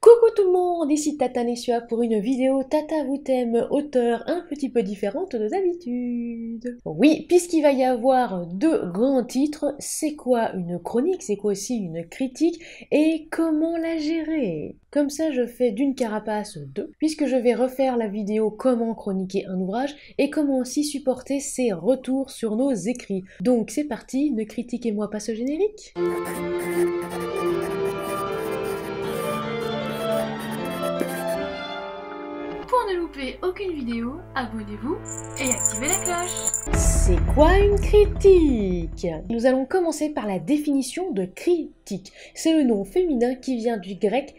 Coucou tout le monde, ici Tata Nessia pour une vidéo Tata vous t'aime auteur un petit peu différente de d'habitude. Oui, puisqu'il va y avoir deux grands titres, c'est quoi une chronique, c'est quoi aussi une critique et comment la gérer. Comme ça je fais d'une carapace deux, puisque je vais refaire la vidéo comment chroniquer un ouvrage et comment aussi supporter ses retours sur nos écrits. Donc c'est parti, ne critiquez-moi pas ce générique. Pour ne louper aucune vidéo, abonnez-vous et activez la cloche. C'est quoi une critique? Nous allons commencer par la définition de critique. C'est le nom féminin qui vient du grec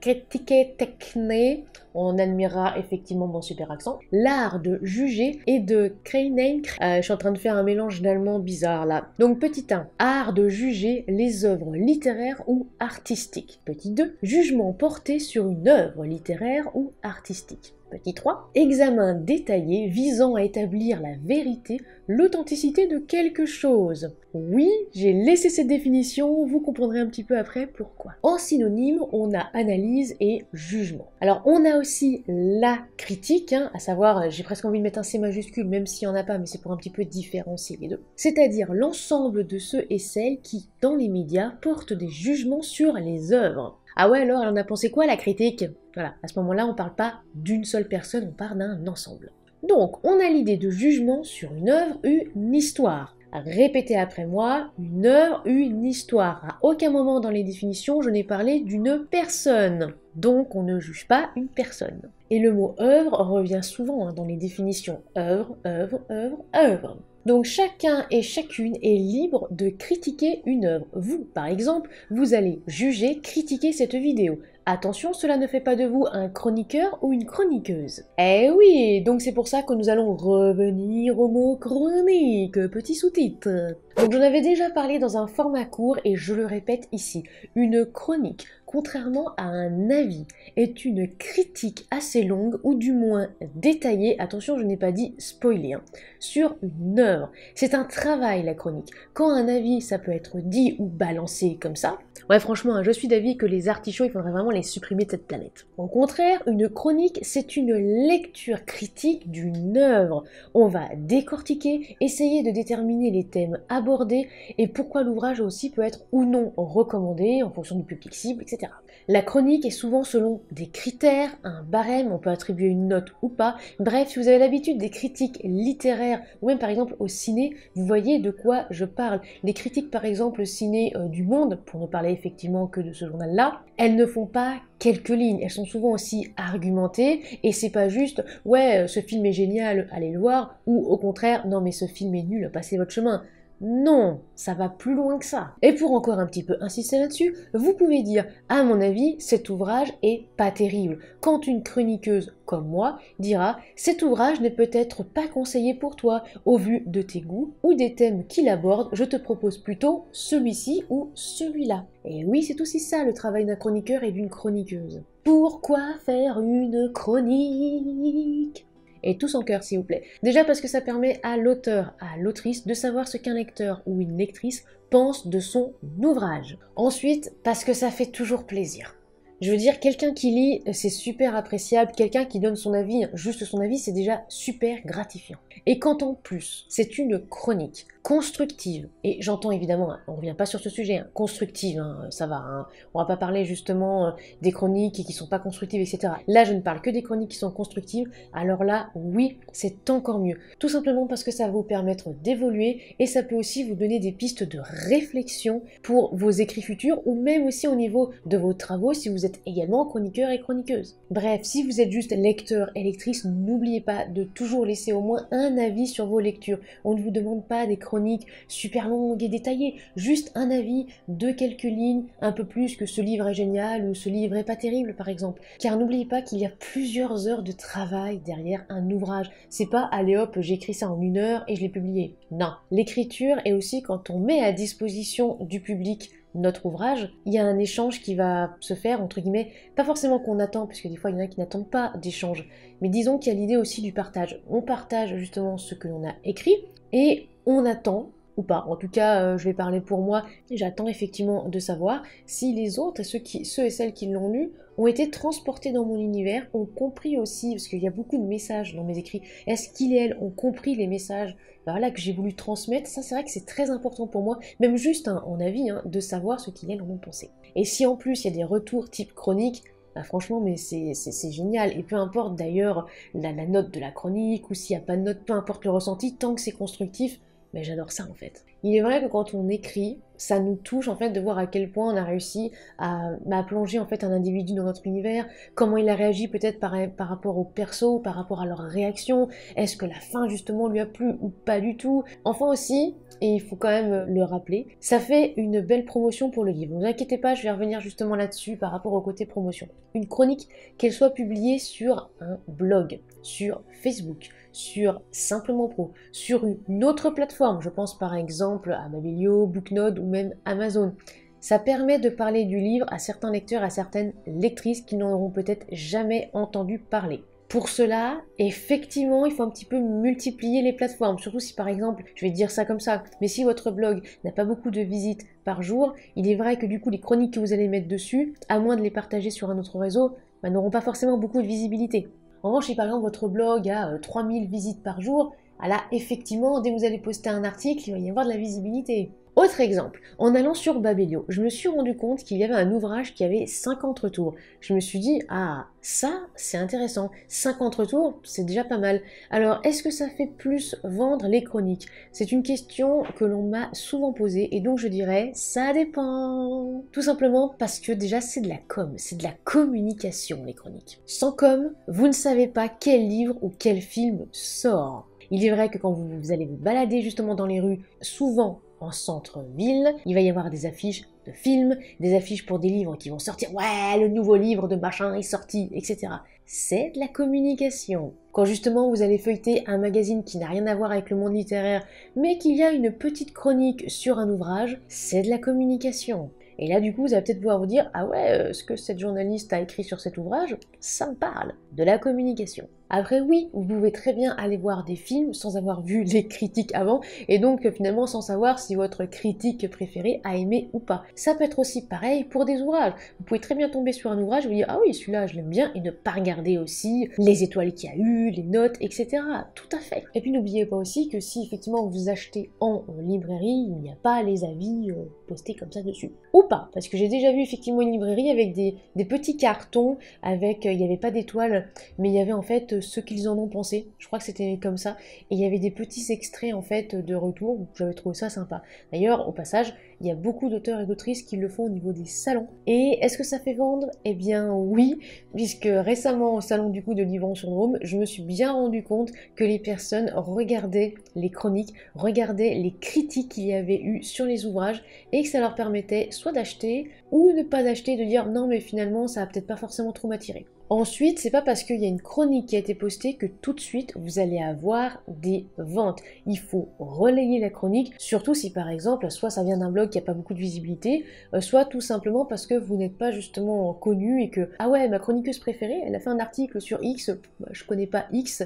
kritike tekne. On admirera effectivement mon super accent. L'art de juger et de kreinen. Je suis en train de faire un mélange d'allemand bizarre là. Donc petit 1, art de juger les œuvres littéraires ou artistiques. Petit 2, jugement porté sur une œuvre littéraire ou artistique. Petit 3, examen détaillé visant à établir la vérité, l'authenticité de quelque chose. Oui, j'ai laissé cette définition, vous comprendrez un petit peu après pourquoi. En synonyme, on a analyse et jugement. Alors on a aussi la critique, à savoir, j'ai presque envie de mettre un C majuscule, même s'il n'y en a pas, mais c'est pour un petit peu différencier les deux. C'est-à-dire l'ensemble de ceux et celles qui, dans les médias, portent des jugements sur les œuvres. Ah ouais, alors elle en a pensé quoi la critique? Voilà, à ce moment-là, on parle pas d'une seule personne, on parle d'un ensemble. Donc, on a l'idée de jugement sur une œuvre, une histoire. Répétez après moi, une œuvre, une histoire. À aucun moment dans les définitions, je n'ai parlé d'une personne. Donc, on ne juge pas une personne. Et le mot œuvre revient souvent dans les définitions. Œuvre, œuvre, œuvre, œuvre. Donc chacun et chacune est libre de critiquer une œuvre. Vous, par exemple, vous allez juger, critiquer cette vidéo. Attention, cela ne fait pas de vous un chroniqueur ou une chroniqueuse. Eh oui, donc c'est pour ça que nous allons revenir au mot chronique, petit sous-titre. Donc j'en avais déjà parlé dans un format court et je le répète ici. Une chronique, contrairement à un avis, est une critique assez longue ou du moins détaillée, attention je n'ai pas dit spoiler, sur une œuvre. C'est un travail la chronique. Quand un avis ça peut être dit ou balancé comme ça, ouais franchement je suis d'avis que les artichauts il faudrait vraiment les supprimer de cette planète. Au contraire, une chronique c'est une lecture critique d'une œuvre. On va décortiquer, essayer de déterminer les thèmes abordés et pourquoi l'ouvrage aussi peut être ou non recommandé en fonction du public cible, etc. La chronique est souvent selon des critères, un barème, on peut attribuer une note ou pas. Bref, si vous avez l'habitude des critiques littéraires ou même par exemple au ciné, vous voyez de quoi je parle. Les critiques par exemple ciné du Monde, pour ne parler effectivement que de ce journal-là, elles ne font pas quelques lignes, elles sont souvent aussi argumentées et c'est pas juste ouais ce film est génial, allez le voir, ou au contraire non mais ce film est nul, passez votre chemin. Non, ça va plus loin que ça. Et pour encore un petit peu insister là-dessus, vous pouvez dire, à mon avis, cet ouvrage est pas terrible. Quand une chroniqueuse comme moi dira, cet ouvrage n'est peut-être pas conseillé pour toi, au vu de tes goûts ou des thèmes qu'il aborde, je te propose plutôt celui-ci ou celui-là. Et oui, c'est aussi ça le travail d'un chroniqueur et d'une chroniqueuse. Pourquoi faire une chronique ? Et tous en cœur s'il vous plaît. Déjà parce que ça permet à l'auteur, à l'autrice de savoir ce qu'un lecteur ou une lectrice pense de son ouvrage. Ensuite, parce que ça fait toujours plaisir. Je veux dire, quelqu'un qui lit, c'est super appréciable. Quelqu'un qui donne son avis, juste son avis, c'est déjà super gratifiant. Et quand en plus, c'est une chronique constructive, et j'entends évidemment, on revient pas sur ce sujet, constructive, ça va, on va pas parler justement des chroniques qui sont pas constructives, etc. Là, je ne parle que des chroniques qui sont constructives, alors là, oui, c'est encore mieux. Tout simplement parce que ça va vous permettre d'évoluer, et ça peut aussi vous donner des pistes de réflexion pour vos écrits futurs, ou même aussi au niveau de vos travaux, si vous êtes également chroniqueur et chroniqueuse. Bref, si vous êtes juste lecteur et lectrice, n'oubliez pas de toujours laisser au moins un avis sur vos lectures. On ne vous demande pas des chroniques super longues et détaillées, juste un avis de quelques lignes, un peu plus que ce livre est génial ou ce livre est pas terrible par exemple. Car n'oubliez pas qu'il y a plusieurs heures de travail derrière un ouvrage. C'est pas allez hop, j'écris ça en 1 heure et je l'ai publié. Non, l'écriture est aussi quand on met à disposition du public notre ouvrage, il y a un échange qui va se faire, entre guillemets, pas forcément qu'on attend, puisque des fois il y en a qui n'attendent pas d'échange, mais disons qu'il y a l'idée aussi du partage. On partage justement ce que l'on a écrit, et on attend, ou pas. En tout cas, je vais parler pour moi. J'attends effectivement de savoir si les autres, ceux et celles qui l'ont lu, ont été transportés dans mon univers, ont compris aussi, parce qu'il y a beaucoup de messages dans mes écrits, est-ce qu'ils et elles ont compris les messages voilà, que j'ai voulu transmettre? Ça, c'est vrai que c'est très important pour moi, même juste en avis, de savoir ce qu'ils et elles en ont pensé. Et si en plus il y a des retours type chronique, bah franchement, mais c'est génial. Et peu importe d'ailleurs la note de la chronique, ou s'il n'y a pas de note, peu importe le ressenti, tant que c'est constructif, mais j'adore ça en fait. Il est vrai que quand on écrit, ça nous touche en fait de voir à quel point on a réussi à plonger en fait un individu dans notre univers, comment il a réagi peut-être par rapport au perso, par rapport à leur réaction, est-ce que la fin justement lui a plu ou pas du tout. Enfin aussi, et il faut quand même le rappeler, ça fait une belle promotion pour le livre. Ne vous inquiétez pas, je vais revenir justement là-dessus par rapport au côté promotion. Une chronique, qu'elle soit publiée sur un blog, sur Facebook, sur Simplement Pro, sur une autre plateforme, je pense par exemple à Babelio, Booknode ou même Amazon. Ça permet de parler du livre à certains lecteurs, à certaines lectrices qui n'en auront peut-être jamais entendu parler. Pour cela, effectivement, il faut un petit peu multiplier les plateformes, surtout si par exemple, je vais dire ça comme ça, mais si votre blog n'a pas beaucoup de visites par jour, il est vrai que du coup les chroniques que vous allez mettre dessus, à moins de les partager sur un autre réseau, n'auront pas forcément beaucoup de visibilité. En revanche, si par exemple votre blog a 3000 visites par jour, là effectivement, dès que vous allez poster un article, il va y avoir de la visibilité. Autre exemple, en allant sur Babelio, je me suis rendu compte qu'il y avait un ouvrage qui avait 50 retours. Je me suis dit, ah, ça, c'est intéressant. 50 retours, c'est déjà pas mal. Alors, est-ce que ça fait plus vendre les chroniques? C'est une question que l'on m'a souvent posée et donc je dirais, ça dépend. Tout simplement parce que déjà, c'est de la com, c'est de la communication, les chroniques. Sans com, vous ne savez pas quel livre ou quel film sort. Il est vrai que quand vous allez vous balader justement dans les rues, souvent en centre-ville, il va y avoir des affiches de films, des affiches pour des livres qui vont sortir, ouais, le nouveau livre de machin est sorti, etc. C'est de la communication. Quand justement vous allez feuilleter un magazine qui n'a rien à voir avec le monde littéraire, mais qu'il y a une petite chronique sur un ouvrage, c'est de la communication. Et là, du coup, vous allez peut-être pouvoir vous dire, ah ouais, ce que cette journaliste a écrit sur cet ouvrage, ça me parle. De la communication. Après, oui, vous pouvez très bien aller voir des films sans avoir vu les critiques avant, et donc finalement sans savoir si votre critique préférée a aimé ou pas. Ça peut être aussi pareil pour des ouvrages. Vous pouvez très bien tomber sur un ouvrage et vous dire, ah oui, celui-là, je l'aime bien, et ne pas regarder aussi les étoiles qu'il y a eu, les notes, etc. Tout à fait. Et puis n'oubliez pas aussi que si effectivement vous achetez en librairie, il n'y a pas les avis postés comme ça dessus. Ou pas, parce que j'ai déjà vu effectivement une librairie avec des petits cartons, avec, il n'y avait pas d'étoiles, mais il y avait en fait ce qu'ils en ont pensé. Je crois que c'était comme ça. Et il y avait des petits extraits en fait de retour. J'avais trouvé ça sympa. D'ailleurs, au passage, il y a beaucoup d'auteurs et d'autrices qui le font au niveau des salons. Et est-ce que ça fait vendre? Eh bien oui, puisque récemment au salon du coup de Livron-sur-Drôme, je me suis bien rendu compte que les personnes regardaient les chroniques, regardaient les critiques qu'il y avait eu sur les ouvrages et que ça leur permettait soit d'acheter ou ne pas acheter, de dire non mais finalement ça va peut-être pas forcément trop m'attirer. Ensuite, c'est pas parce qu'il y a une chronique qui a été postée que tout de suite vous allez avoir des ventes. Il faut relayer la chronique, surtout si par exemple, soit ça vient d'un blog qui n'a pas beaucoup de visibilité, soit tout simplement parce que vous n'êtes pas justement connu et que ah ouais, ma chroniqueuse préférée, elle a fait un article sur X, je connais pas X.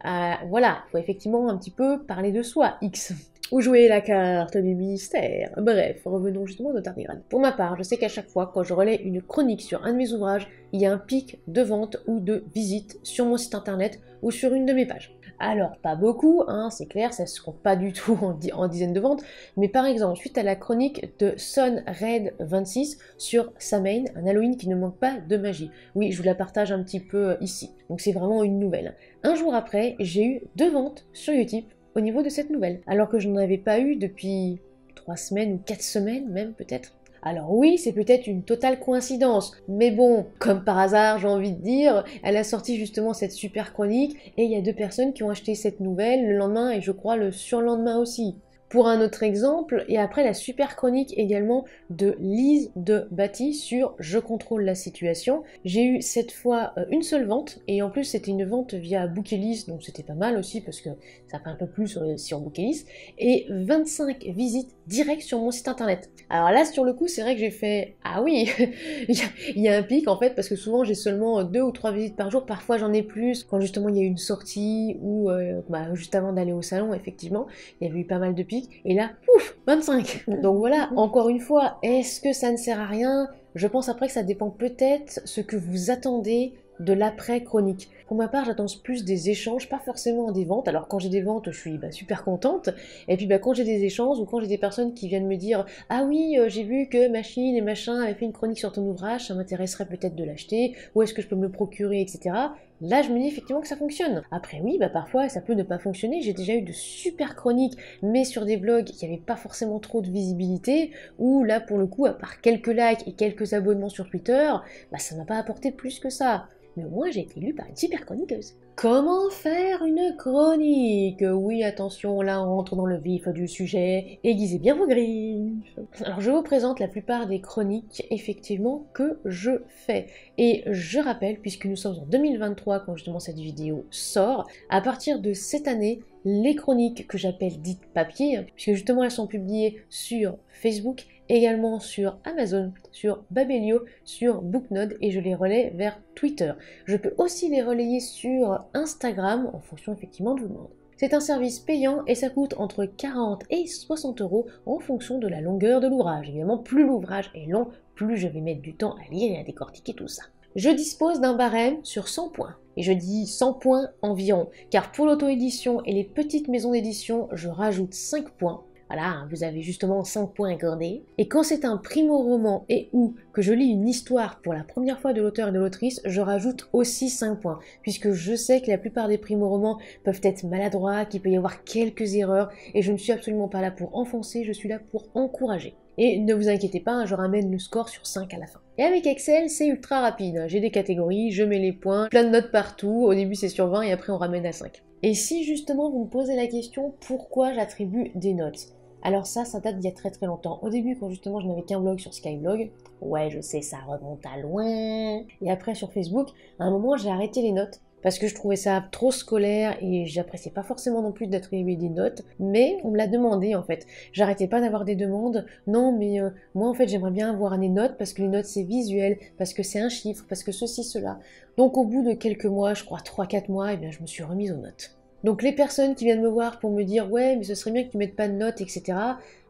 Voilà, il faut effectivement un petit peu parler de soi, X. Ou jouer la carte du mystère. Bref, revenons justement au tardigrade. Pour ma part, je sais qu'à chaque fois, quand je relais une chronique sur un de mes ouvrages, il y a un pic de vente ou de visite sur mon site internet ou sur une de mes pages. Alors, pas beaucoup, c'est clair, ça se compte pas du tout en dizaines de ventes, mais par exemple, suite à la chronique de Son Red 26 sur Samhain, un Halloween qui ne manque pas de magie. Oui, je vous la partage un petit peu ici, donc c'est vraiment une nouvelle. Un jour après, j'ai eu 2 ventes sur Utip au niveau de cette nouvelle, alors que je n'en avais pas eu depuis 3 semaines ou 4 semaines même peut-être. Alors oui, c'est peut-être une totale coïncidence, mais bon, comme par hasard j'ai envie de dire, elle a sorti justement cette super chronique, et il y a 2 personnes qui ont acheté cette nouvelle le lendemain et je crois le surlendemain aussi. Pour un autre exemple, et après la super chronique également de Lise de Batty sur Je contrôle la situation. J'ai eu cette fois une seule vente, et en plus c'était une vente via Bookelist, donc c'était pas mal aussi parce que ça fait un peu plus sur Bookelist, et 25 visites directes sur mon site internet. Alors là sur le coup c'est vrai que j'ai fait ah oui, il y a un pic en fait parce que souvent j'ai seulement 2 ou 3 visites par jour, parfois j'en ai plus quand justement il y a eu une sortie ou juste avant d'aller au salon effectivement, il y avait eu pas mal de pics. critique, et là, pouf, 25. Donc voilà, encore une fois, est-ce que ça ne sert à rien? Je pense après que ça dépend peut-être ce que vous attendez de l'après-chronique. Pour ma part, j'attends plus des échanges, pas forcément des ventes. Alors quand j'ai des ventes, je suis super contente. Et puis quand j'ai des échanges ou quand j'ai des personnes qui viennent me dire «Ah oui, j'ai vu que machine et machin avaient fait une chronique sur ton ouvrage, ça m'intéresserait peut-être de l'acheter, où est-ce que je peux me le procurer, etc.» Là, je me dis effectivement que ça fonctionne. Après oui, parfois ça peut ne pas fonctionner. J'ai déjà eu de super chroniques, mais sur des blogs qui n'avaient pas forcément trop de visibilité, où là pour le coup, à part quelques likes et quelques abonnements sur Twitter, ça m'a pas apporté plus que ça. Mais au moins j'ai été lue par une super chroniqueuse. Comment faire une chronique? Oui, attention, là on rentre dans le vif du sujet, aiguisez bien vos griffes. Alors je vous présente la plupart des chroniques, effectivement, que je fais. Et je rappelle, puisque nous sommes en 2023 quand justement cette vidéo sort, à partir de cette année, les chroniques que j'appelle dites papier, puisque justement elles sont publiées sur Facebook, également sur Amazon, sur Babelio, sur Booknode et je les relais vers Twitter. Je peux aussi les relayer sur Instagram en fonction effectivement de vos demandes. C'est un service payant et ça coûte entre 40 et 60 € en fonction de la longueur de l'ouvrage. Évidemment, plus l'ouvrage est long, plus je vais mettre du temps à lire et à décortiquer tout ça. Je dispose d'un barème sur 100 points. Et je dis 100 points environ, car pour l'auto-édition et les petites maisons d'édition, je rajoute 5 points. Voilà, vous avez justement 5 points accordés. Et quand c'est un primo-roman et ou que je lis une histoire pour la première fois de l'auteur et de l'autrice, je rajoute aussi 5 points. Puisque je sais que la plupart des primo-romans peuvent être maladroits, qu'il peut y avoir quelques erreurs, et je ne suis absolument pas là pour enfoncer, je suis là pour encourager. Et ne vous inquiétez pas, je ramène le score sur 5 à la fin. Et avec Excel, c'est ultra rapide. J'ai des catégories, je mets les points, plein de notes partout, au début c'est sur 20 et après on ramène à 5. Et si justement vous me posez la question pourquoi j'attribue des notes? Alors ça date d'il y a très très longtemps. Au début, quand justement je n'avais qu'un blog sur Skyblog, ouais je sais, ça remonte à loin. Et après sur Facebook, à un moment j'ai arrêté les notes, parce que je trouvais ça trop scolaire et j'appréciais pas forcément non plus d'attribuer des notes, mais on me l'a demandé en fait. J'arrêtais pas d'avoir des demandes, non mais moi en fait j'aimerais bien avoir des notes parce que les notes c'est visuel, parce que c'est un chiffre, parce que ceci, cela. Donc au bout de quelques mois, je crois 3-4 mois, je me suis remise aux notes. Donc les personnes qui viennent me voir pour me dire ouais mais ce serait bien que tu mettes pas de notes, etc.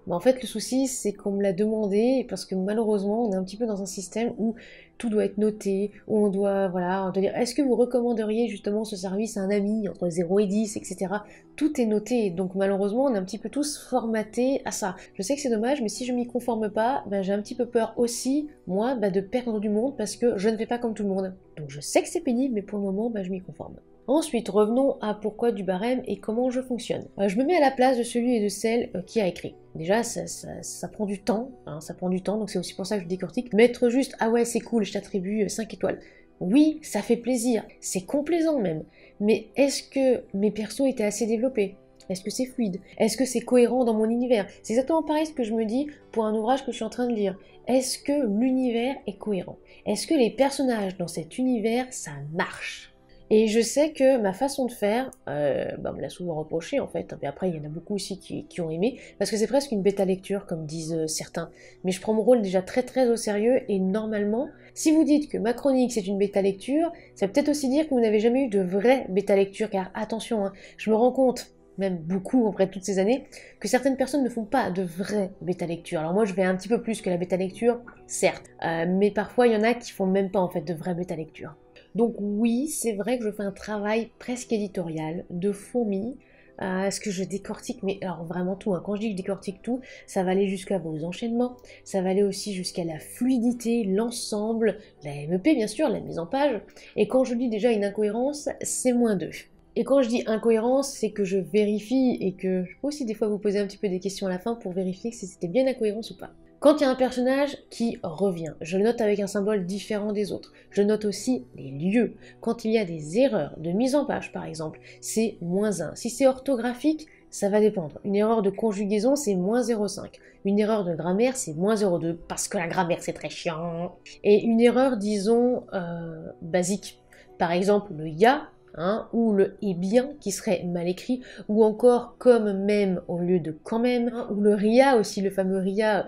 En fait le souci c'est qu'on me l'a demandé parce que malheureusement on est un petit peu dans un système où tout doit être noté, où on doit, voilà, on doit dire est-ce que vous recommanderiez justement ce service à un ami entre 0 et 10, etc. Tout est noté, donc malheureusement on est un petit peu tous formatés à ça. Je sais que c'est dommage, mais si je m'y conforme pas, j'ai un petit peu peur aussi, moi, de perdre du monde parce que je ne fais pas comme tout le monde. Donc je sais que c'est pénible, mais pour le moment, je m'y conforme. Ensuite, revenons à pourquoi du barème et comment je fonctionne. Je me mets à la place de celui et de celle qui a écrit. Déjà, ça prend du temps, ça prend du temps, donc c'est aussi pour ça que je décortique. Mettre juste, ah ouais, c'est cool, je t'attribue 5 étoiles. Oui, ça fait plaisir, c'est complaisant même, mais est-ce que mes persos étaient assez développés? Est-ce que c'est fluide? Est-ce que c'est cohérent dans mon univers? C'est exactement pareil ce que je me dis pour un ouvrage que je suis en train de lire. Est-ce que l'univers est cohérent? Est-ce que les personnages dans cet univers, ça marche? Et je sais que ma façon de faire, on me l'a souvent reproché en fait, mais après il y en a beaucoup aussi qui ont aimé, parce que c'est presque une bêta lecture comme disent certains. Mais je prends mon rôle déjà très très au sérieux et normalement, si vous dites que ma chronique c'est une bêta lecture, ça veut peut-être aussi dire que vous n'avez jamais eu de vraie bêta lecture, car attention, je me rends compte, même beaucoup après toutes ces années, que certaines personnes ne font pas de vraie bêta lecture. Alors moi je vais un petit peu plus que la bêta lecture, certes, mais parfois il y en a qui font même pas en fait de vraie bêta lecture. Donc oui, c'est vrai que je fais un travail presque éditorial, de fourmi, ce que je décortique, mais alors vraiment tout, quand je dis que je décortique tout, ça va aller jusqu'à vos enchaînements, ça va aller aussi jusqu'à la fluidité, l'ensemble, la MEP bien sûr, la mise en page, et quand je dis déjà une incohérence, c'est -2. Et quand je dis incohérence, c'est que je vérifie et que je peux aussi des fois vous poser un petit peu des questions à la fin pour vérifier si c'était bien incohérence ou pas. Quand il y a un personnage qui revient, je le note avec un symbole différent des autres. Je note aussi les lieux. Quand il y a des erreurs de mise en page, par exemple, c'est -1. Si c'est orthographique, ça va dépendre. Une erreur de conjugaison, c'est -0,5. Une erreur de grammaire, c'est -0,2, parce que la grammaire, c'est très chiant. Et une erreur, disons, basique. Par exemple, le « ya », ou le « et bien » qui serait mal écrit, ou encore comme même au lieu de quand même, ou le RIA aussi, le fameux RIA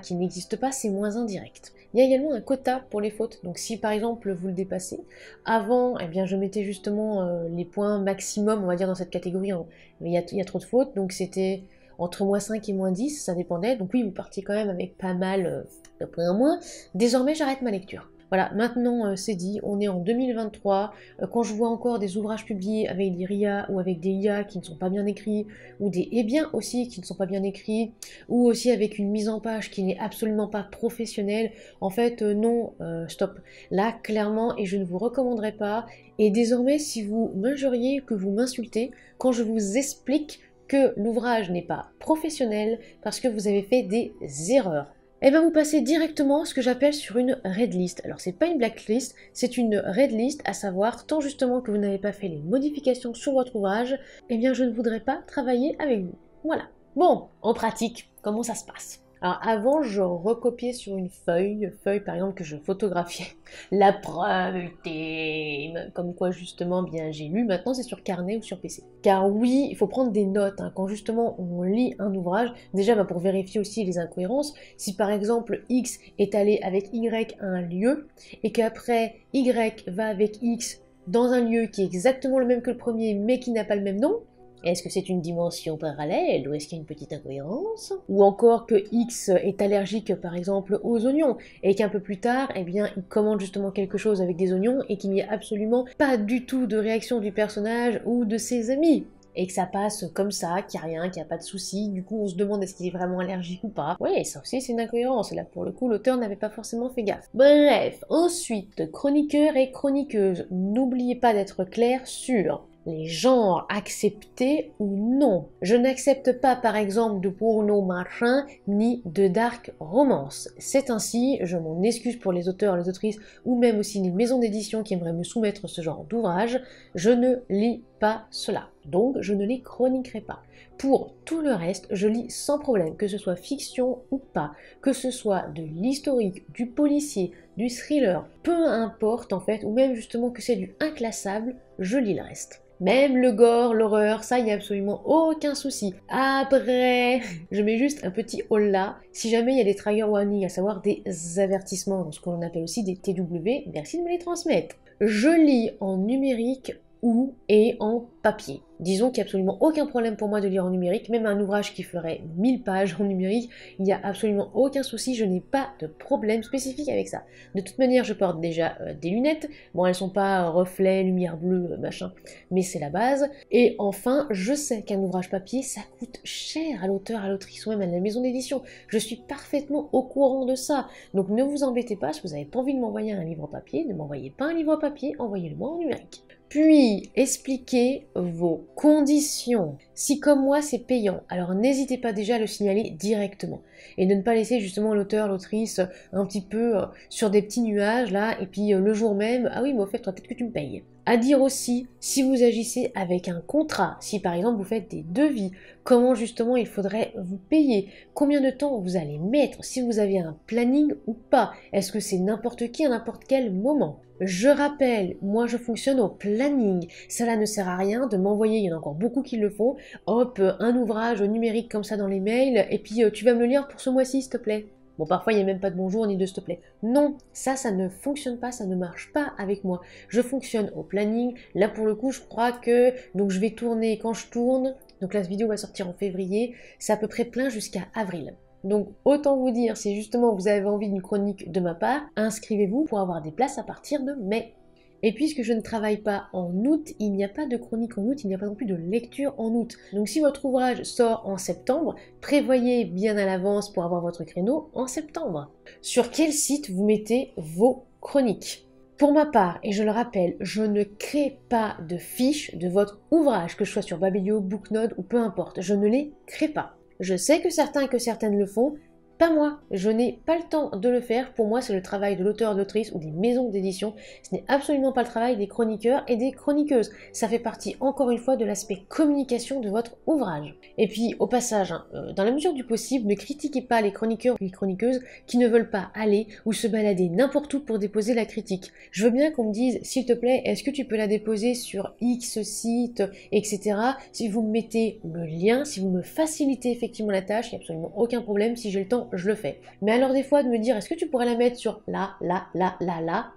qui n'existe pas, c'est -1 direct. Il y a également un quota pour les fautes, donc si par exemple vous le dépassez, avant je mettais justement les points maximum, on va dire dans cette catégorie, mais il y a trop de fautes, donc c'était entre -5 et -10, ça dépendait. Donc oui, vous partiez quand même avec pas mal, d'après un mois. Désormais, j'arrête ma lecture. Voilà, maintenant c'est dit, on est en 2023, quand je vois encore des ouvrages publiés avec des RIA ou avec des IA qui ne sont pas bien écrits, ou des eh bien aussi qui ne sont pas bien écrits, ou aussi avec une mise en page qui n'est absolument pas professionnelle, en fait non, stop. Là, clairement, et je ne vous recommanderais pas, et désormais si vous m'injuriez, que vous m'insultez, quand je vous explique que l'ouvrage n'est pas professionnel parce que vous avez fait des erreurs. Et bien vous passez directement ce que j'appelle sur une red list. Alors c'est pas une blacklist, c'est une red list, à savoir, tant justement que vous n'avez pas fait les modifications sur votre ouvrage, eh bien je ne voudrais pas travailler avec vous. Voilà. Bon, en pratique, comment ça se passe? Alors avant, je recopiais sur une feuille par exemple que je photographiais. La preuve ultime, comme quoi justement bien j'ai lu, maintenant c'est sur carnet ou sur PC. Car oui, il faut prendre des notes, hein. Quand justement on lit un ouvrage, déjà pour vérifier aussi les incohérences, si par exemple X est allé avec Y à un lieu, et qu'après Y va avec X dans un lieu qui est exactement le même que le premier mais qui n'a pas le même nom, est-ce que c'est une dimension parallèle ou est-ce qu'il y a une petite incohérence? Ou encore que X est allergique par exemple aux oignons et qu'un peu plus tard, eh bien, il commande justement quelque chose avec des oignons et qu'il n'y a absolument pas du tout de réaction du personnage ou de ses amis. Et que ça passe comme ça, qu'il n'y a rien, qu'il n'y a pas de souci, du coup on se demande est-ce qu'il est vraiment allergique ou pas. Oui, ça aussi c'est une incohérence, et là pour le coup l'auteur n'avait pas forcément fait gaffe. Bref, ensuite, chroniqueur et chroniqueuse, n'oubliez pas d'être clair sur les genres acceptés ou non. Je n'accepte pas par exemple de porno machin ni de dark romance. C'est ainsi, je m'en excuse pour les auteurs, les autrices ou même aussi les maisons d'édition qui aimeraient me soumettre ce genre d'ouvrage, je ne lis pas cela. Donc je ne les chroniquerai pas. Pour tout le reste, je lis sans problème, que ce soit fiction ou pas, que ce soit de l'historique, du policier, du thriller, peu importe en fait, ou même justement que c'est du inclassable, je lis le reste. Même le gore, l'horreur, ça y a absolument aucun souci. Après, je mets juste un petit haut là, si jamais il y a des trigger warnings, à savoir des avertissements, dans ce qu'on appelle aussi des TW, merci de me les transmettre. Je lis en numérique ou et en papier. Disons qu'il n'y a absolument aucun problème pour moi de lire en numérique, même un ouvrage qui ferait 1000 pages en numérique, il n'y a absolument aucun souci, je n'ai pas de problème spécifique avec ça. De toute manière, je porte déjà des lunettes, bon elles sont pas reflets, lumière bleue, machin, mais c'est la base. Et enfin, je sais qu'un ouvrage papier, ça coûte cher à l'auteur, à l'autrice ou même à la maison d'édition. Je suis parfaitement au courant de ça, donc ne vous embêtez pas, si vous n'avez pas envie de m'envoyer un livre papier, ne m'envoyez pas un livre papier, envoyez-le-moi en numérique. Puis, expliquez vos conditions. Si comme moi c'est payant, alors n'hésitez pas déjà à le signaler directement. Et de ne pas laisser justement l'auteur, l'autrice un petit peu sur des petits nuages là, et puis le jour même, ah oui mais au fait, toi peut-être que tu me payes. À dire aussi, si vous agissez avec un contrat, si par exemple vous faites des devis, comment justement il faudrait vous payer, combien de temps vous allez mettre, si vous avez un planning ou pas, est-ce que c'est n'importe qui à n'importe quel moment. Je rappelle, moi je fonctionne au planning, cela ne sert à rien de m'envoyer, il y en a encore beaucoup qui le font, hop, un ouvrage numérique comme ça dans les mails, et puis tu vas me le lire pour ce mois-ci s'il te plaît. Bon, parfois, il n'y a même pas de bonjour ni de s'il te plaît. Non, ça ne fonctionne pas, ça ne marche pas avec moi. Je fonctionne au planning. Là, pour le coup, je crois que donc je vais tourner quand je tourne. Donc la vidéo va sortir en février. C'est à peu près plein jusqu'à avril. Donc autant vous dire, si justement vous avez envie d'une chronique de ma part, inscrivez-vous pour avoir des places à partir de mai. Et puisque je ne travaille pas en août, il n'y a pas de chronique en août, il n'y a pas non plus de lecture en août. Donc si votre ouvrage sort en septembre, prévoyez bien à l'avance pour avoir votre créneau en septembre. Sur quel site vous mettez vos chroniques? Pour ma part, et je le rappelle, je ne crée pas de fiches de votre ouvrage, que ce soit sur Babelio, Booknode ou peu importe, je ne les crée pas. Je sais que certains et que certaines le font, pas moi, je n'ai pas le temps de le faire, pour moi c'est le travail de l'auteur, de l'autrice ou des maisons d'édition, ce n'est absolument pas le travail des chroniqueurs et des chroniqueuses, ça fait partie encore une fois de l'aspect communication de votre ouvrage. Et puis au passage, dans la mesure du possible, ne critiquez pas les chroniqueurs ou les chroniqueuses qui ne veulent pas aller ou se balader n'importe où pour déposer la critique. Je veux bien qu'on me dise, s'il te plaît, est-ce que tu peux la déposer sur X site, etc. Si vous me mettez le lien, si vous me facilitez effectivement la tâche, il n'y a absolument aucun problème, si j'ai le temps, je le fais. Mais alors des fois de me dire est-ce que tu pourrais la mettre sur là,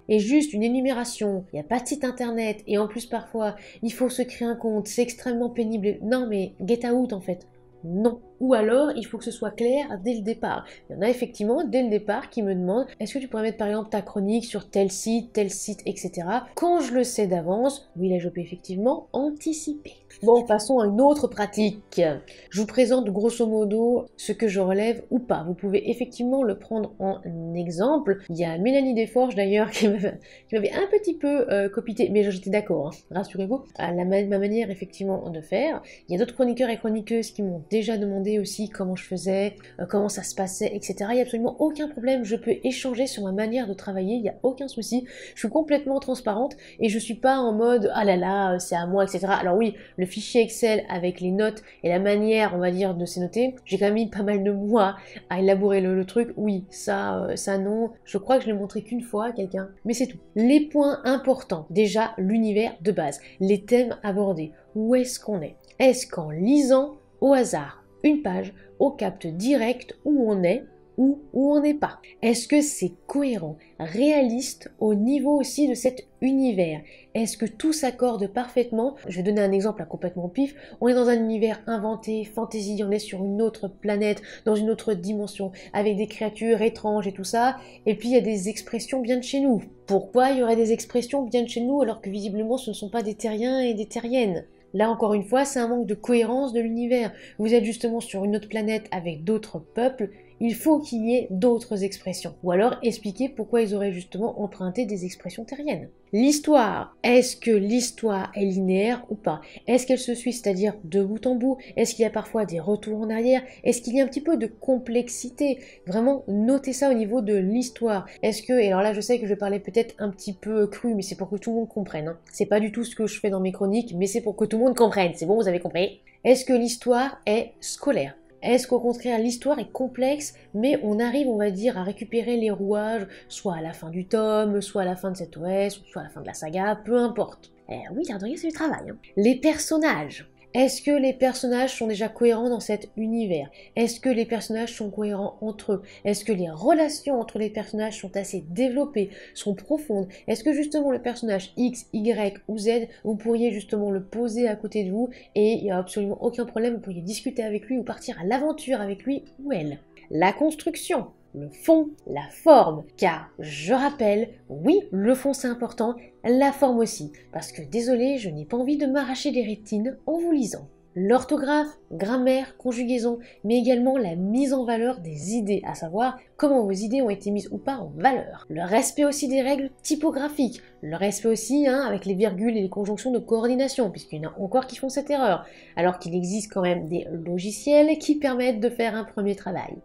et juste une énumération, il n'y a pas de site internet, et en plus parfois il faut se créer un compte, c'est extrêmement pénible. Non mais get out en fait. Non. ou alors il faut que ce soit clair dès le départ. Il y en a effectivement dès le départ qui me demandent est-ce que tu pourrais mettre par exemple ta chronique sur tel site, etc. Quand je le sais d'avance, oui là je peux effectivement anticiper. Bon, passons à une autre pratique. Je vous présente grosso modo ce que je relève ou pas. Vous pouvez effectivement le prendre en exemple. Il y a Mélanie Desforges d'ailleurs qui m'avait un petit peu copité, mais j'étais d'accord, hein, rassurez-vous, à ma manière effectivement de faire. Il y a d'autres chroniqueurs et chroniqueuses qui m'ont déjà demandé aussi comment je faisais, comment ça se passait, etc. Il n'y a absolument aucun problème, je peux échanger sur ma manière de travailler, il n'y a aucun souci. Je suis complètement transparente et je suis pas en mode ah là là, c'est à moi, etc. Alors oui, le fichier Excel avec les notes et la manière, on va dire, de ces noter, j'ai quand même mis pas mal de mois à élaborer le truc. Oui, ça non, je crois que je l'ai montré qu'une fois à quelqu'un, mais c'est tout. Les points importants, déjà l'univers de base, les thèmes abordés, où est-ce qu'on est? Est-ce qu'en lisant au hasard une page, on capte direct où on est ou où on n'est pas? Est-ce que c'est cohérent, réaliste au niveau aussi de cet univers? Est-ce que tout s'accorde parfaitement? Je vais donner un exemple complètement pif. On est dans un univers inventé, fantasy, on est sur une autre planète, dans une autre dimension, avec des créatures étranges et tout ça, et puis il y a des expressions bien de chez nous. Pourquoi il y aurait des expressions bien de chez nous alors que visiblement ce ne sont pas des terriens et des terriennes? Là, encore une fois, c'est un manque de cohérence de l'univers. Vous êtes justement sur une autre planète avec d'autres peuples, il faut qu'il y ait d'autres expressions. Ou alors expliquer pourquoi ils auraient justement emprunté des expressions terriennes. L'histoire, est-ce que l'histoire est linéaire ou pas? Est-ce qu'elle se suit, c'est-à-dire de bout en bout? Est-ce qu'il y a parfois des retours en arrière? Est-ce qu'il y a un petit peu de complexité? Vraiment, notez ça au niveau de l'histoire. Est-ce que, et alors là je sais que je vais parler peut-être un petit peu cru, mais c'est pour que tout le monde comprenne. Hein. C'est pas du tout ce que je fais dans mes chroniques, mais c'est pour que tout le monde comprenne. C'est bon, vous avez compris? Est-ce que l'histoire est scolaire? Est-ce qu'au contraire l'histoire est complexe, mais on arrive, on va dire, à récupérer les rouages, soit à la fin du tome, soit à la fin de cet OS, soit à la fin de la saga, peu importe. Oui, l'air de rien, c'est du travail. Hein. Les personnages. Est-ce que les personnages sont déjà cohérents dans cet univers? Est-ce que les personnages sont cohérents entre eux? Est-ce que les relations entre les personnages sont assez développées, sont profondes? Est-ce que justement le personnage X, Y ou Z, vous pourriez justement le poser à côté de vous et il n'y a absolument aucun problème, vous pourriez discuter avec lui ou partir à l'aventure avec lui ou elle? La construction. Le fond, la forme, car je rappelle, oui, le fond c'est important, la forme aussi, parce que désolé, je n'ai pas envie de m'arracher les rétines en vous lisant. L'orthographe, grammaire, conjugaison, mais également la mise en valeur des idées, à savoir comment vos idées ont été mises ou pas en valeur. Le respect aussi des règles typographiques, le respect aussi avec les virgules et les conjonctions de coordination, puisqu'il y en a encore qui font cette erreur, alors qu'il existe quand même des logiciels qui permettent de faire un premier travail.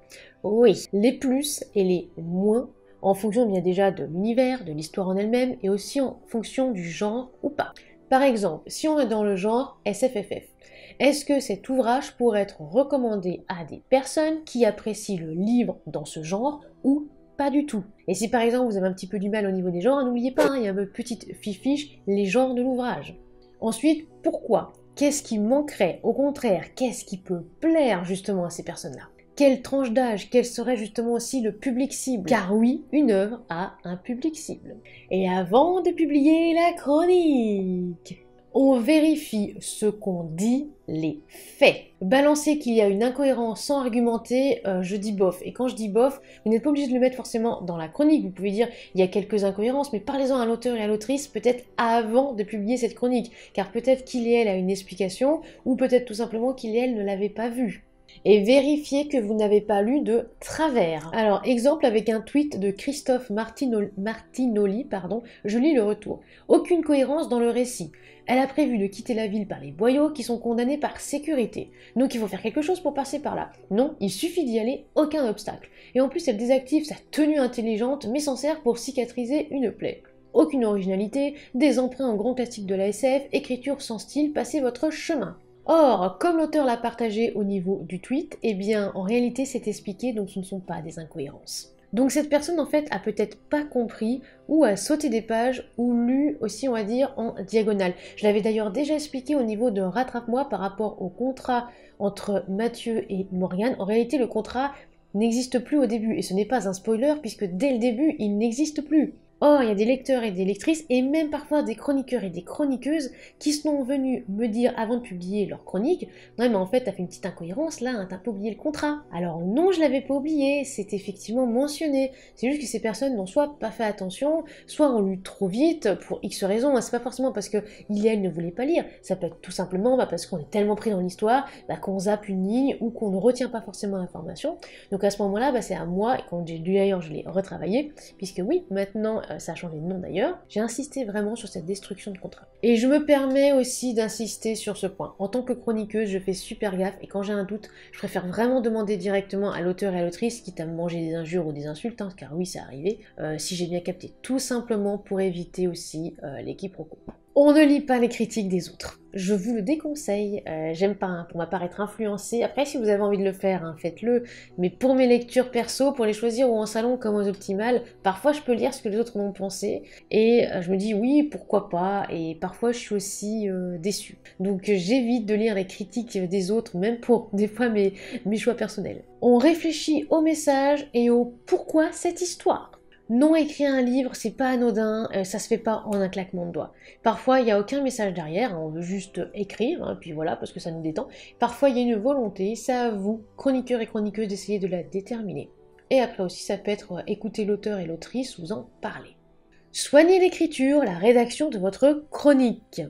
Oui, les plus et les moins, en fonction bien déjà de l'univers, de l'histoire en elle-même, et aussi en fonction du genre ou pas. Par exemple, si on est dans le genre SFFF, est-ce que cet ouvrage pourrait être recommandé à des personnes qui apprécient le livre dans ce genre ou pas du tout? Et si par exemple vous avez un petit peu du mal au niveau des genres, n'oubliez pas, il y a une petite fiche, les genres de l'ouvrage. Ensuite, pourquoi? Qu'est-ce qui manquerait? Au contraire, qu'est-ce qui peut plaire justement à ces personnes-là? Quelle tranche d'âge? Quel serait justement aussi le public cible? Car oui, une œuvre a un public cible. Et avant de publier la chronique, on vérifie ce qu'on dit, les faits. Balancer qu'il y a une incohérence sans argumenter, je dis bof. Et quand je dis bof, vous n'êtes pas obligé de le mettre forcément dans la chronique. Vous pouvez dire il y a quelques incohérences, mais parlez-en à l'auteur et à l'autrice peut-être avant de publier cette chronique. Car peut-être qu'il et elle a une explication, ou peut-être tout simplement qu'il et elle ne l'avait pas vue. Et vérifiez que vous n'avez pas lu de travers. Alors, exemple avec un tweet de Christophe Martinoli, je lis le retour. Aucune cohérence dans le récit. Elle a prévu de quitter la ville par les boyaux qui sont condamnés par sécurité. Donc il faut faire quelque chose pour passer par là. Non, il suffit d'y aller, aucun obstacle. Et en plus, elle désactive sa tenue intelligente, mais s'en sert pour cicatriser une plaie. Aucune originalité, des emprunts en grand classique de la SF, écriture sans style, passez votre chemin. Or, comme l'auteur l'a partagé au niveau du tweet, eh bien, en réalité, c'est expliqué, donc ce ne sont pas des incohérences. Donc cette personne, en fait, a peut-être pas compris, ou a sauté des pages, ou lu aussi, on va dire, en diagonale. Je l'avais d'ailleurs déjà expliqué au niveau de Rattrape-moi par rapport au contrat entre Mathieu et Morgane. En réalité, le contrat n'existe plus au début, et ce n'est pas un spoiler, puisque dès le début, il n'existe plus. Or, il y a des lecteurs et des lectrices, et même parfois des chroniqueurs et des chroniqueuses qui sont venus me dire avant de publier leur chronique, non mais en fait t'as fait une petite incohérence là, hein, t'as pas oublié le contrat. Alors non, je l'avais pas oublié, c'est effectivement mentionné. C'est juste que ces personnes n'ont soit pas fait attention, soit ont lu trop vite pour X raisons. C'est pas forcément parce que il et elle ne voulaient pas lire, ça peut être tout simplement parce qu'on est tellement pris dans l'histoire qu'on zappe une ligne ou qu'on ne retient pas forcément l'information. Donc à ce moment-là, c'est à moi, et quand j'ai lu d'ailleurs, je l'ai retravaillé, puisque oui, maintenant ça a changé de nom d'ailleurs, j'ai insisté vraiment sur cette destruction de contrat. Et je me permets aussi d'insister sur ce point. En tant que chroniqueuse, je fais super gaffe, et quand j'ai un doute, je préfère vraiment demander directement à l'auteur et à l'autrice, quitte à me manger des injures ou des insultes, hein, car oui, c'est arrivé, si j'ai bien capté, tout simplement pour éviter aussi les quiproquos. On ne lit pas les critiques des autres. Je vous le déconseille, j'aime pas, hein, pour ma part, être influencée. Après, si vous avez envie de le faire, hein, faites-le. Mais pour mes lectures perso, pour les choisir ou en salon comme aux optimales, parfois je peux lire ce que les autres m'ont pensé. Et je me dis oui, pourquoi pas. Et parfois je suis aussi déçue. Donc j'évite de lire les critiques des autres, même pour des fois mes choix personnels. On réfléchit au message et au pourquoi cette histoire. Non, écrire un livre, c'est pas anodin, ça se fait pas en un claquement de doigts. Parfois, il n'y a aucun message derrière, hein, on veut juste écrire, hein, puis voilà, parce que ça nous détend. Parfois, il y a une volonté, c'est à vous, chroniqueurs et chroniqueuses, d'essayer de la déterminer. Et après aussi, ça peut être écouter l'auteur et l'autrice vous en parler. Soignez l'écriture, la rédaction de votre chronique.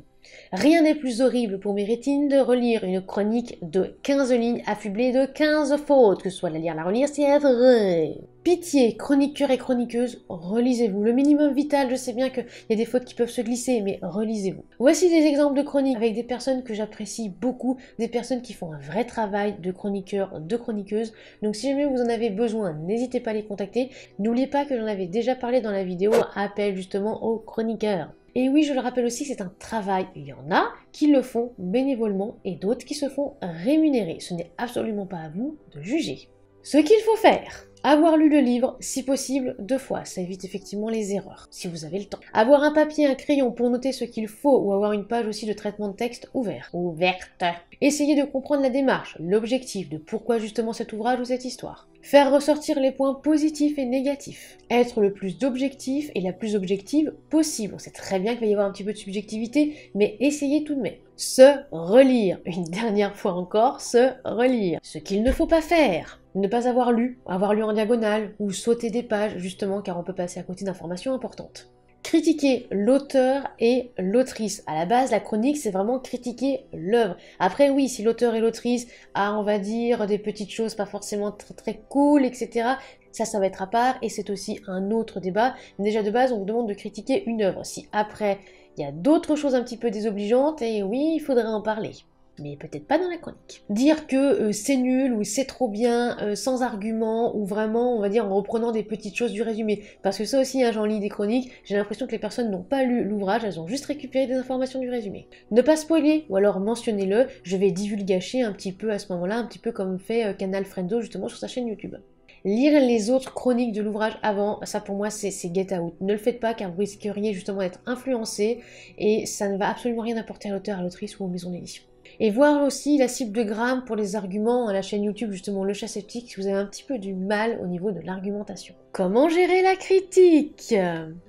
Rien n'est plus horrible pour mes rétines de relire une chronique de 15 lignes affublée de 15 fautes, que ce soit la lire, la relire, c'est vrai. Pitié, chroniqueurs et chroniqueuses, relisez-vous. Le minimum vital, je sais bien qu'il y a des fautes qui peuvent se glisser, mais relisez-vous. Voici des exemples de chroniques avec des personnes que j'apprécie beaucoup, des personnes qui font un vrai travail de chroniqueurs, de chroniqueuses. Donc si jamais vous en avez besoin, n'hésitez pas à les contacter. N'oubliez pas que j'en avais déjà parlé dans la vidéo appel justement aux chroniqueurs. Et oui, je le rappelle aussi, c'est un travail. Il y en a qui le font bénévolement et d'autres qui se font rémunérer. Ce n'est absolument pas à vous de juger. Ce qu'il faut faire: avoir lu le livre, si possible, 2 fois, ça évite effectivement les erreurs, si vous avez le temps. Avoir un papier, un crayon pour noter ce qu'il faut, ou avoir une page aussi de traitement de texte ouverte. Essayez de comprendre la démarche, l'objectif de pourquoi justement cet ouvrage ou cette histoire. Faire ressortir les points positifs et négatifs. Être le plus objectif et la plus objective possible. On sait très bien qu'il va y avoir un petit peu de subjectivité, mais essayez tout de même. Se relire, une dernière fois encore, se relire. Ce qu'il ne faut pas faire: ne pas avoir lu en diagonale, ou sauter des pages, justement car on peut passer à côté d'informations importantes. Critiquer l'auteur et l'autrice. À la base, la chronique, c'est vraiment critiquer l'œuvre. Après, oui, si l'auteur et l'autrice a, on va dire, des petites choses pas forcément très très cool, etc., ça va être à part, et c'est aussi un autre débat. Mais déjà de base, on vous demande de critiquer une œuvre. Si après, il y a d'autres choses un petit peu désobligeantes, et oui, il faudrait en parler. Mais peut-être pas dans la chronique. Dire que c'est nul ou c'est trop bien, sans argument, ou vraiment, on va dire, en reprenant des petites choses du résumé. Parce que ça aussi, hein, j'en lis des chroniques, j'ai l'impression que les personnes n'ont pas lu l'ouvrage, elles ont juste récupéré des informations du résumé. Ne pas spoiler, ou alors mentionnez-le, je vais divulgacher un petit peu à ce moment-là, un petit peu comme fait Canal Friendo justement sur sa chaîne YouTube. Lire les autres chroniques de l'ouvrage avant, ça pour moi c'est get out. Ne le faites pas car vous risqueriez justement d'être influencé, et ça ne va absolument rien apporter à l'auteur, à l'autrice ou aux maisons d'édition. Et voir aussi la cible de grammes pour les arguments à la chaîne YouTube, justement Le Chat Sceptique, si vous avez un petit peu du mal au niveau de l'argumentation. Comment gérer la critique?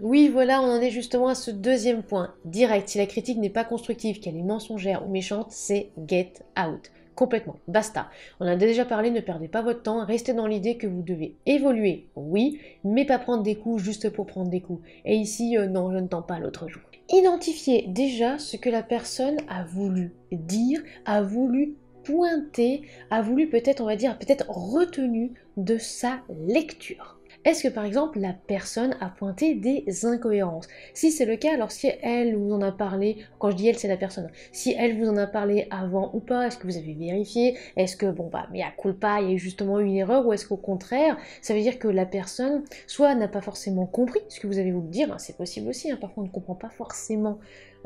Oui, voilà, on en est justement à ce deuxième point. Direct, si la critique n'est pas constructive, qu'elle est mensongère ou méchante, c'est get out. Complètement, basta. On a déjà parlé, ne perdez pas votre temps, restez dans l'idée que vous devez évoluer, oui, mais pas prendre des coups juste pour prendre des coups. Et ici, non, je ne tends pas l'autre jour. Identifiez déjà ce que la personne a voulu dire, a voulu pointer, a voulu peut-être, on va dire, peut-être retenu de sa lecture. Est-ce que par exemple la personne a pointé des incohérences? Si c'est le cas, alors si elle vous en a parlé, quand je dis elle c'est la personne, si elle vous en a parlé avant ou pas, est-ce que vous avez vérifié? Est-ce que bon bah mais à culpa il y a eu justement une erreur, ou est-ce qu'au contraire ça veut dire que la personne soit n'a pas forcément compris ce que vous avez voulu dire, hein, c'est possible aussi, hein, parfois on ne comprend pas forcément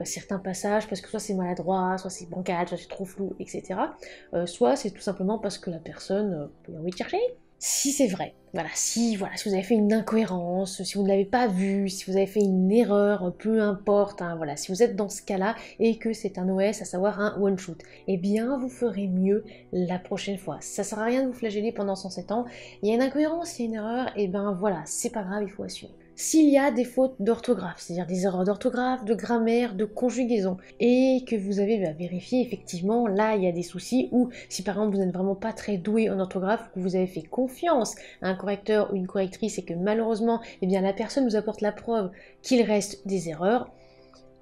certains passages parce que soit c'est maladroit, soit c'est bancal, soit c'est trop flou, etc. Soit c'est tout simplement parce que la personne a envie de chercher. Si c'est vrai, si vous avez fait une incohérence, si vous ne l'avez pas vu, si vous avez fait une erreur, peu importe, hein, voilà, si vous êtes dans ce cas-là et que c'est un OS, à savoir un one-shoot, eh bien vous ferez mieux la prochaine fois. Ça sert à rien de vous flageller pendant 107 ans, il y a une incohérence, il y a une erreur, et ben voilà, c'est pas grave, il faut assumer. s'il y a des fautes d'orthographe, c'est-à-dire des erreurs d'orthographe, de grammaire, de conjugaison, et que vous avez vérifié effectivement, là il y a des soucis, ou si par exemple vous n'êtes vraiment pas très doué en orthographe, que vous avez fait confiance à un correcteur ou une correctrice et que malheureusement, eh bien, la personne vous apporte la preuve qu'il reste des erreurs,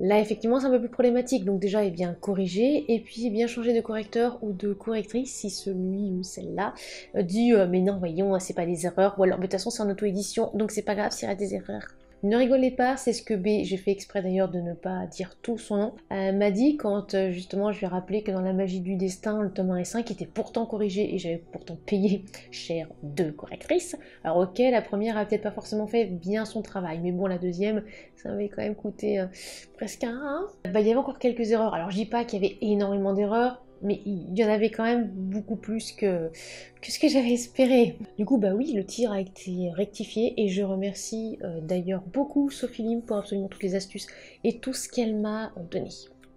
là, effectivement, c'est un peu plus problématique. Donc déjà, eh bien, corriger et puis eh bien changer de correcteur ou de correctrice si celui ou celle-là dit mais non, voyons, c'est pas des erreurs. Ou alors, de toute façon, c'est en auto-édition, donc c'est pas grave s'il y a des erreurs. Ne rigolez pas, c'est ce que B, j'ai fait exprès d'ailleurs de ne pas dire tout son nom, m'a dit quand justement je lui ai rappelé que dans La Magie du Destin, le tome 1 et 5 était pourtant corrigé et j'avais pourtant payé cher 2 correctrices. Alors ok, la première a peut-être pas forcément fait bien son travail, mais bon, la deuxième, ça m'avait quand même coûté presque un rein. Il y avait encore quelques erreurs, alors je dis pas qu'il y avait énormément d'erreurs, mais il y en avait quand même beaucoup plus que ce que j'avais espéré. Du coup, bah oui, le tir a été rectifié et je remercie d'ailleurs beaucoup Sophie Lim pour absolument toutes les astuces et tout ce qu'elle m'a donné.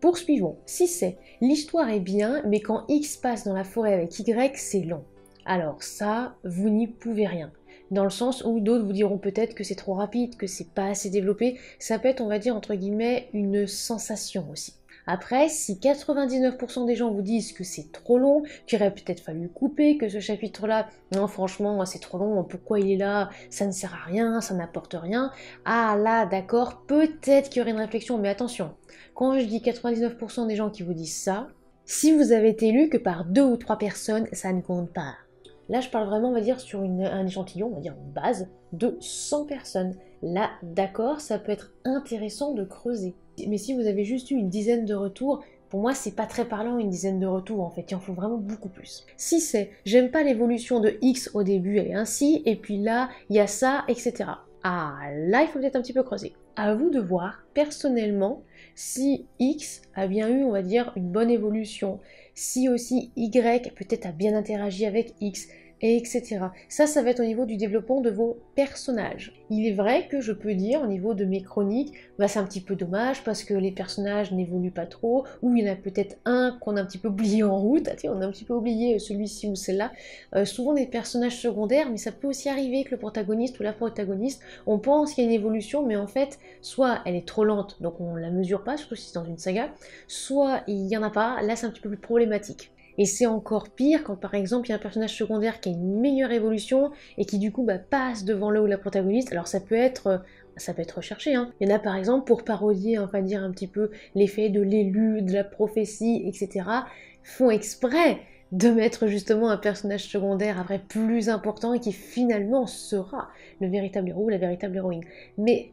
Poursuivons. Si c'est l'histoire est bien, mais quand X passe dans la forêt avec Y, c'est long. Alors ça, vous n'y pouvez rien. Dans le sens où d'autres vous diront peut-être que c'est trop rapide, que c'est pas assez développé. Ça peut être, on va dire, entre guillemets, une sensation aussi. Après, si 99% des gens vous disent que c'est trop long, qu'il aurait peut-être fallu couper, que ce chapitre-là, non franchement, c'est trop long, pourquoi il est là, ça ne sert à rien, ça n'apporte rien, ah là, d'accord, peut-être qu'il y aurait une réflexion, mais attention, quand je dis 99% des gens qui vous disent ça, si vous avez été lu que par 2 ou 3 personnes, ça ne compte pas. Là, je parle vraiment, on va dire, sur un échantillon, on va dire une base de 100 personnes. Là, d'accord, ça peut être intéressant de creuser. Mais si vous avez juste eu une dizaine de retours, pour moi, c'est pas très parlant une dizaine de retours en fait, il en faut vraiment beaucoup plus. Si c'est j'aime pas l'évolution de X au début, elle est ainsi, et puis là, il y a ça, etc. Ah, là, il faut peut-être un petit peu creuser. À vous de voir, personnellement, si X a bien eu, on va dire, une bonne évolution, si aussi Y peut-être a bien interagi avec X, et etc. Ça va être au niveau du développement de vos personnages. Il est vrai que je peux dire au niveau de mes chroniques, bah c'est un petit peu dommage parce que les personnages n'évoluent pas trop, ou il y en a peut-être un qu'on a un petit peu oublié en route, on a un petit peu oublié celui-ci ou celle-là. Souvent des personnages secondaires, mais ça peut aussi arriver que le protagoniste ou la protagoniste, on pense qu'il y a une évolution, mais en fait, soit elle est trop lente, donc on la mesure pas, surtout si c'est dans une saga, soit il n'y en a pas, là c'est un petit peu plus problématique. Et c'est encore pire quand par exemple il y a un personnage secondaire qui a une meilleure évolution et qui du coup passe devant le ou la protagoniste. Alors ça peut être recherché. Hein. Il y en a par exemple pour parodier, on va dire un petit peu l'effet de l'élu, de la prophétie, etc. font exprès de mettre justement un personnage secondaire après plus important et qui finalement sera le véritable héros ou la véritable héroïne. Mais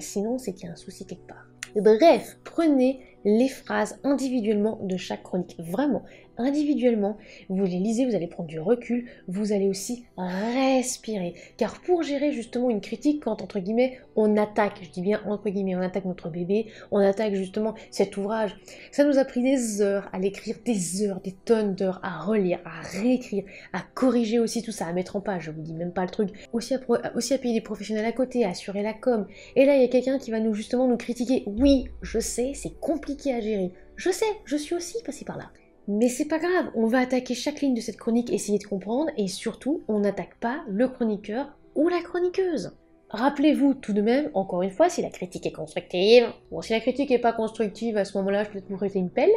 sinon c'est qu'il y a un souci quelque part. Bref, prenez les phrases individuellement de chaque chronique. Vraiment, individuellement, vous les lisez, vous allez prendre du recul, vous allez aussi respirer. Car pour gérer justement une critique, quand entre guillemets on attaque, je dis bien entre guillemets, on attaque notre bébé, on attaque justement cet ouvrage, ça nous a pris des heures à l'écrire, des heures, des tonnes d'heures à relire, à réécrire, à corriger aussi tout ça, à mettre en page, je vous dis même pas le truc, aussi à payer des professionnels à côté, à assurer la com. Et là, il y a quelqu'un qui va justement nous critiquer. Oui, je sais, c'est compliqué à gérer. Je sais, je suis aussi passée par là. Mais c'est pas grave, on va attaquer chaque ligne de cette chronique, essayer de comprendre, et surtout, on n'attaque pas le chroniqueur ou la chroniqueuse. Rappelez-vous tout de même, encore une fois, si la critique est constructive. Bon, si la critique n'est pas constructive, à ce moment-là, je peux peut-être vous prêter une pelle.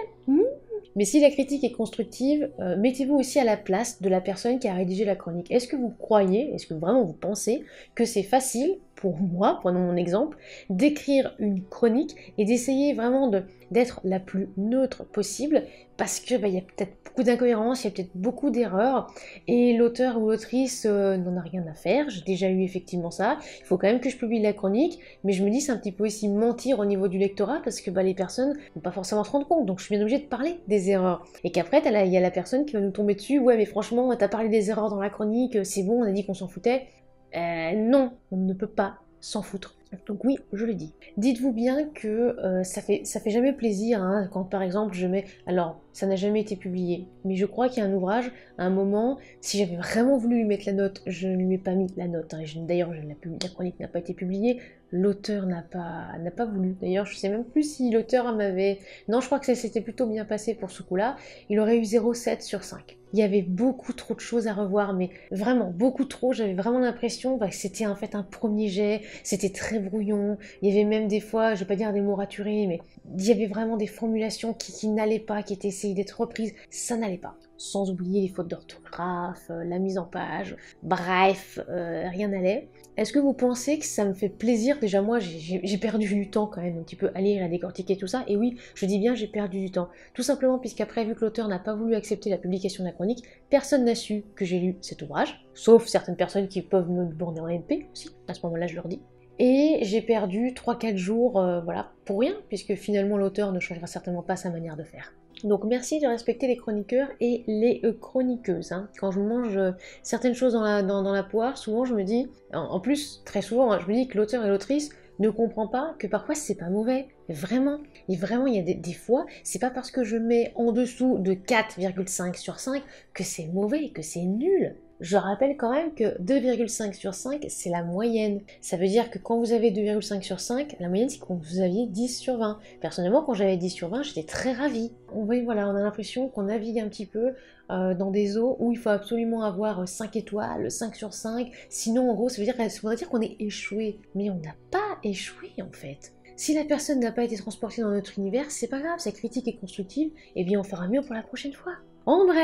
Mais si la critique est constructive, mettez-vous aussi à la place de la personne qui a rédigé la chronique. Est-ce que vous croyez, est-ce que vraiment vous pensez que c'est facile, pour moi, prenons mon exemple, d'écrire une chronique et d'essayer vraiment d'être la plus neutre possible parce que y a peut-être beaucoup d'incohérences, il y a peut-être beaucoup d'erreurs et l'auteur ou l'autrice n'en a rien à faire. J'ai déjà eu effectivement ça. Il faut quand même que je publie la chronique, mais je me dis c'est un petit peu aussi mentir au niveau du lectorat parce que les personnes vont pas forcément se rendre compte, donc je suis bien obligée de parler des erreurs. Et qu'après il y a la personne qui va nous tomber dessus, ouais mais franchement t'as parlé des erreurs dans la chronique, c'est bon, on a dit qu'on s'en foutait. Non, on ne peut pas s'en foutre. Donc oui, je le dis. Dites-vous bien que ça fait jamais plaisir hein, quand par exemple je mets... Alors, ça n'a jamais été publié, mais je crois qu'il y a un ouvrage, à un moment, si j'avais vraiment voulu lui mettre la note, je ne lui ai pas mis la note. Hein, d'ailleurs, la chronique n'a pas été publiée, l'auteur n'a pas voulu. D'ailleurs, je sais même plus si l'auteur m'avait... Non, je crois que ça s'était plutôt bien passé pour ce coup-là. Il aurait eu 0,7 sur 5. Il y avait beaucoup trop de choses à revoir, mais vraiment beaucoup trop. J'avais vraiment l'impression que c'était en fait un premier jet, c'était très brouillon. Il y avait même des fois, je vais pas dire des mots raturés, mais il y avait vraiment des formulations qui n'allaient pas, qui étaient essayées d'être reprises. Ça n'allait pas. Sans oublier les fautes d'orthographe, la mise en page, bref, rien n'allait. Est-ce que vous pensez que ça me fait plaisir? Déjà moi j'ai perdu du temps quand même un petit peu à lire et à décortiquer tout ça, et oui, je dis bien j'ai perdu du temps. Tout simplement puisqu'après, vu que l'auteur n'a pas voulu accepter la publication de la chronique, personne n'a su que j'ai lu cet ouvrage, sauf certaines personnes qui peuvent me borner en MP aussi, à ce moment-là je leur dis. Et j'ai perdu 3-4 jours, voilà, pour rien, puisque finalement l'auteur ne changera certainement pas sa manière de faire. Donc merci de respecter les chroniqueurs et les chroniqueuses. Hein. Quand je mange certaines choses dans la poire, souvent je me dis, en plus très souvent, hein, je me dis que l'auteur et l'autrice ne comprend pas que parfois c'est pas mauvais. Vraiment, et vraiment il y a des fois, c'est pas parce que je mets en dessous de 4,5 sur 5 que c'est mauvais, que c'est nul. Je rappelle quand même que 2,5 sur 5, c'est la moyenne. Ça veut dire que quand vous avez 2,5 sur 5, la moyenne c'est quand vous aviez 10 sur 20. Personnellement, quand j'avais 10 sur 20, j'étais très ravie. Voilà, on a l'impression qu'on navigue un petit peu dans des eaux où il faut absolument avoir 5 étoiles, 5 sur 5. Sinon, en gros, ça voudrait dire qu'on est échoué. Mais on n'a pas échoué en fait. Si la personne n'a pas été transportée dans notre univers, c'est pas grave, sa critique est constructive, et bien on fera mieux pour la prochaine fois. En bref,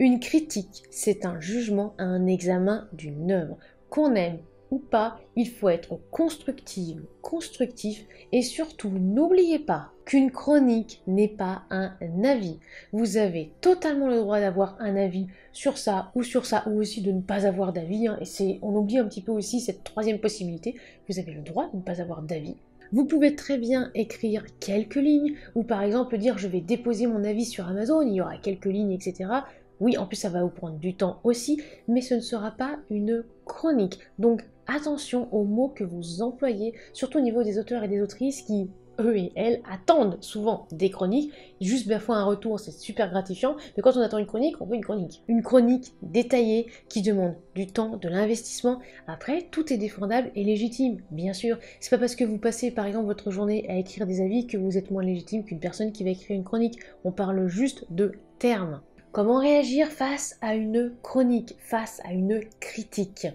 une critique, c'est un jugement, un examen d'une œuvre. Qu'on aime ou pas, il faut être constructif, et surtout n'oubliez pas qu'une chronique n'est pas un avis. Vous avez totalement le droit d'avoir un avis sur ça, ou aussi de ne pas avoir d'avis. Hein, et on oublie un petit peu aussi cette troisième possibilité, vous avez le droit de ne pas avoir d'avis. Vous pouvez très bien écrire quelques lignes, ou par exemple dire je vais déposer mon avis sur Amazon, il y aura quelques lignes, etc. Oui, en plus ça va vous prendre du temps aussi, mais ce ne sera pas une chronique. Donc attention aux mots que vous employez, surtout au niveau des auteurs et des autrices qui, eux et elles, attendent souvent des chroniques. Juste parfois un retour, c'est super gratifiant, mais quand on attend une chronique, on veut une chronique. Une chronique détaillée qui demande du temps, de l'investissement. Après, tout est défendable et légitime, bien sûr. C'est pas parce que vous passez par exemple votre journée à écrire des avis que vous êtes moins légitime qu'une personne qui va écrire une chronique. On parle juste de termes. Comment réagir face à une chronique, face à une critique?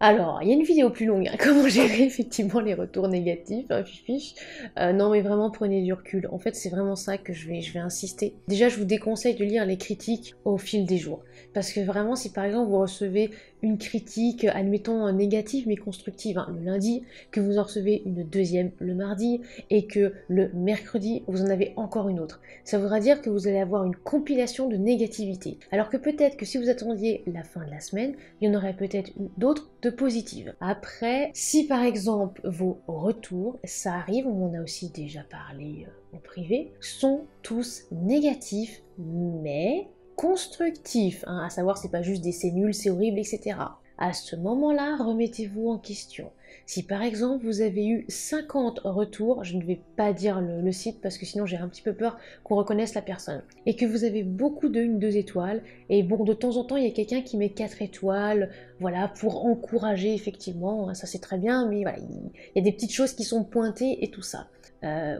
Alors, il y a une vidéo plus longue, hein, comment gérer effectivement les retours négatifs, hein, fiche. Non mais vraiment prenez du recul, en fait c'est vraiment ça que je vais insister. Déjà je vous déconseille de lire les critiques au fil des jours, parce que vraiment si par exemple vous recevez une critique, admettons négative mais constructive, hein, le lundi, que vous en recevez une deuxième le mardi, et que le mercredi vous en avez encore une autre, ça voudra dire que vous allez avoir une compilation de négativité. Alors que peut-être que si vous attendiez la fin de la semaine, il y en aurait peut-être d'autres de positives. Après, si par exemple vos retours, ça arrive, on en a aussi déjà parlé en privé, sont tous négatifs, mais constructifs, hein, à savoir c'est pas juste des c'est nul, c'est horrible, etc. À ce moment-là, remettez-vous en question. Si par exemple vous avez eu 50 retours, je ne vais pas dire le site parce que sinon j'ai un petit peu peur qu'on reconnaisse la personne, et que vous avez beaucoup de 1-2 étoiles, et bon de temps en temps il y a quelqu'un qui met 4 étoiles, voilà, pour encourager effectivement, ça c'est très bien, mais voilà, il y a des petites choses qui sont pointées et tout ça.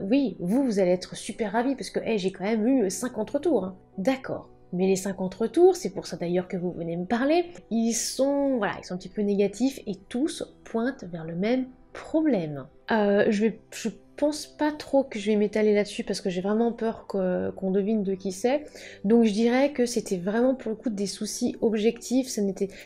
Oui, vous allez être super ravis parce que hey, j'ai quand même eu 50 retours, hein. D'accord. Mais les 50 retours, c'est pour ça d'ailleurs que vous venez me parler, ils sont un petit peu négatifs et tous pointent vers le même problème. Je pense pas trop que je vais m'étaler là-dessus parce que j'ai vraiment peur qu'on devine de qui c'est. Donc je dirais que c'était vraiment pour le coup des soucis objectifs,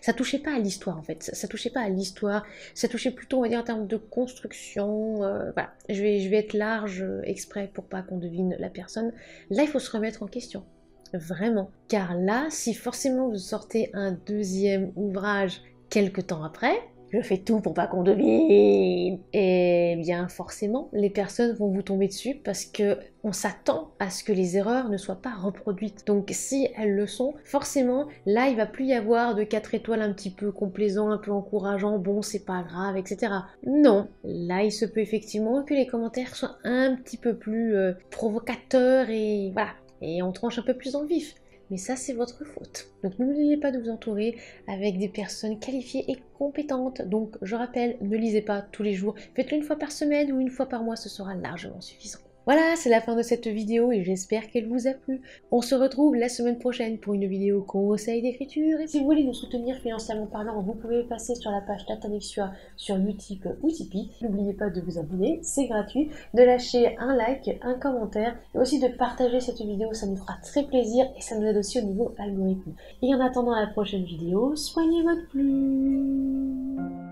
ça touchait pas à l'histoire en fait, ça touchait pas à l'histoire, ça touchait plutôt on va dire en termes de construction, voilà. Je vais être large exprès pour pas qu'on devine la personne. Là il faut se remettre en question. Vraiment. Car là, si forcément vous sortez un deuxième ouvrage quelque temps après, je fais tout pour pas qu'on devine, et bien forcément, les personnes vont vous tomber dessus parce que on s'attend à ce que les erreurs ne soient pas reproduites. Donc si elles le sont, forcément, là, il va plus y avoir de 4 étoiles un petit peu complaisant, un peu encourageant, bon, c'est pas grave, etc. Non, là, il se peut effectivement que les commentaires soient un petit peu plus provocateurs et voilà. Et on tranche un peu plus dans le vif. Mais ça, c'est votre faute. Donc n'oubliez pas de vous entourer avec des personnes qualifiées et compétentes. Donc je rappelle, ne lisez pas tous les jours. Faites-le une fois par semaine ou une fois par mois, ce sera largement suffisant. Voilà, c'est la fin de cette vidéo et j'espère qu'elle vous a plu. On se retrouve la semaine prochaine pour une vidéo conseil d'écriture. Et si vous voulez nous soutenir financièrement parlant, vous pouvez passer sur la page Tatanexua sur Utip ou Tipeee. N'oubliez pas de vous abonner, c'est gratuit, de lâcher un like, un commentaire et aussi de partager cette vidéo, ça nous fera très plaisir et ça nous aide aussi au niveau algorithme. Et en attendant la prochaine vidéo, soignez votre plume.